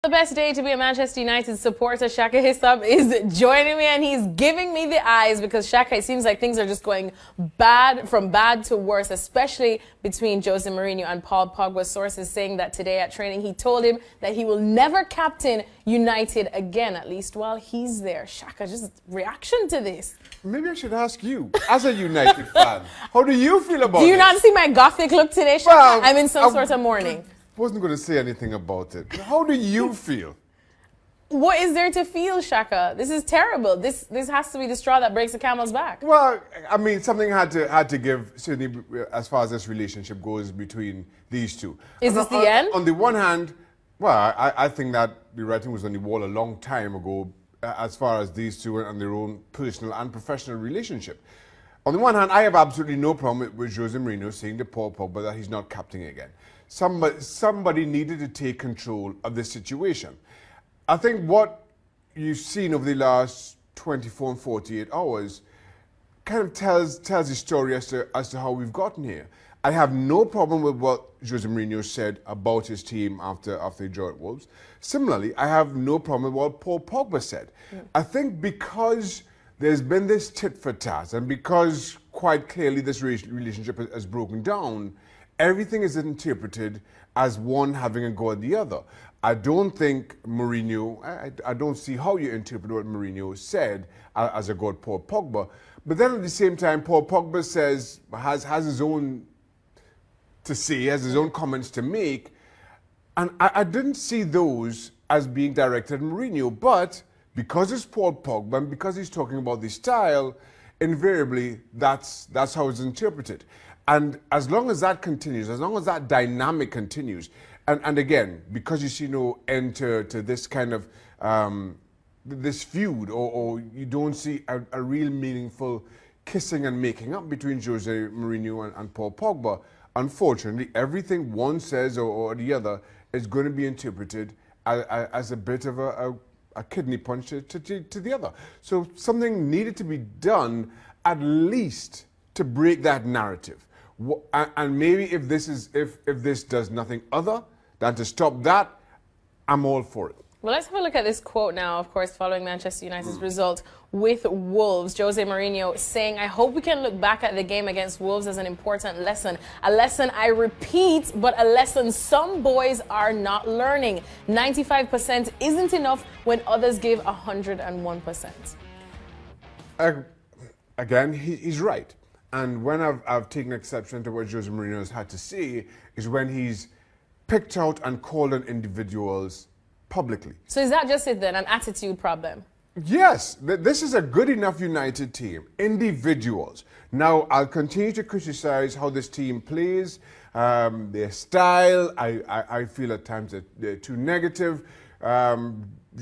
The best day to be a Manchester United supporter. Shaka Hislop is joining me and he's giving me the eyes because Shaka, it seems like things are just going from bad to worse, especially between Jose Mourinho and Paul Pogba. Sources saying that today at training he told him that he will never captain United again, at least while he's there. Shaka, just reaction to this. Maybe I should ask you, as a United fan, how do you feel about it? Do you not see my gothic look today, Shaka? Well, I'm in some sort of mourning. I wasn't going to say anything about it. How do you feel? What is there to feel, Shaka? This is terrible. This has to be the straw that breaks the camel's back. Well, I mean, something had to give, certainly as far as this relationship goes between these two. Is this the end? On the one hand, well, I think that the writing was on the wall a long time ago as far as these two and their own personal and professional relationship. On the one hand, I have absolutely no problem with Jose Mourinho saying to Paul Pogba that he's not captaining again. Somebody needed to take control of this situation. I think what you've seen over the last 24 and 48 hours kind of tells the story as to how we've gotten here. I have no problem with what Jose Mourinho said about his team after they drew at Wolves. Similarly, I have no problem with what Paul Pogba said. Yeah. I think because there's been this tit for tat and because quite clearly this relationship has broken down, everything is interpreted as one having a go at the other. I don't think Mourinho, I don't see how you interpret what Mourinho said as a go at Paul Pogba. But then at the same time, Paul Pogba has his own to say, has his own comments to make. And I didn't see those as being directed at Mourinho. But because it's Paul Pogba and because he's talking about the style, invariably that's how it's interpreted. And as long as that continues, as long as that dynamic continues, and again, because you see no end to this kind of this feud, or you don't see a real meaningful kissing and making up between Jose Mourinho and Paul Pogba, unfortunately, everything one says or the other is going to be interpreted as a bit of a kidney punch to the other. So something needed to be done at least to break that narrative. And maybe if this does nothing other than to stop that, I'm all for it. Well, let's have a look at this quote now, of course, following Manchester United's result with Wolves. Jose Mourinho saying, "I hope we can look back at the game against Wolves as an important lesson. A lesson, I repeat, but a lesson some boys are not learning. 95% isn't enough when others give 101%. Again, he's right. And when I've taken exception to what Jose Mourinho has had to say is when he's picked out and called on individuals publicly. So is that just it then, an attitude problem? Yes, this is a good enough United team. Individuals. Now, I'll continue to criticize how this team plays, their style. I feel at times that they're too negative.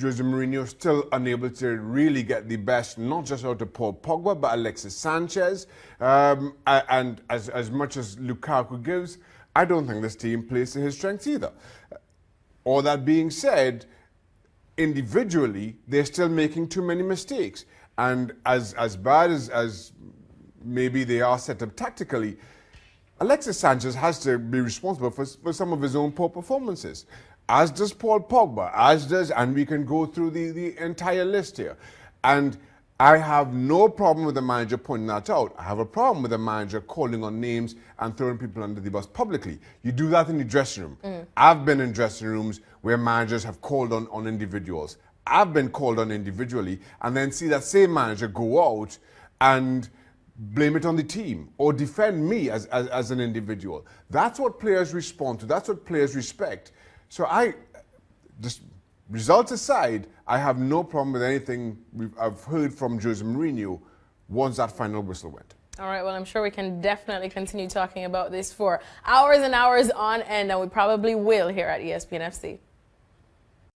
Jose Mourinho still unable to really get the best, not just out of Paul Pogba, but Alexis Sanchez. And as much as Lukaku gives, I don't think this team plays to his strengths either. All that being said, individually, they're still making too many mistakes. And as bad as maybe they are set up tactically, Alexis Sanchez has to be responsible for some of his own poor performances. As does Paul Pogba, and we can go through the entire list here. And I have no problem with the manager pointing that out. I have a problem with the manager calling on names and throwing people under the bus publicly. You do that in the dressing room. I've been in dressing rooms where managers have called on individuals. I've been called on individually and then see that same manager go out and blame it on the team or defend me as an individual. That's what players respond to. That's what players respect. So just results aside, I have no problem with anything I've heard from Jose Mourinho once that final whistle went. All right, well, I'm sure we can definitely continue talking about this for hours and hours on end, and we probably will here at ESPN FC.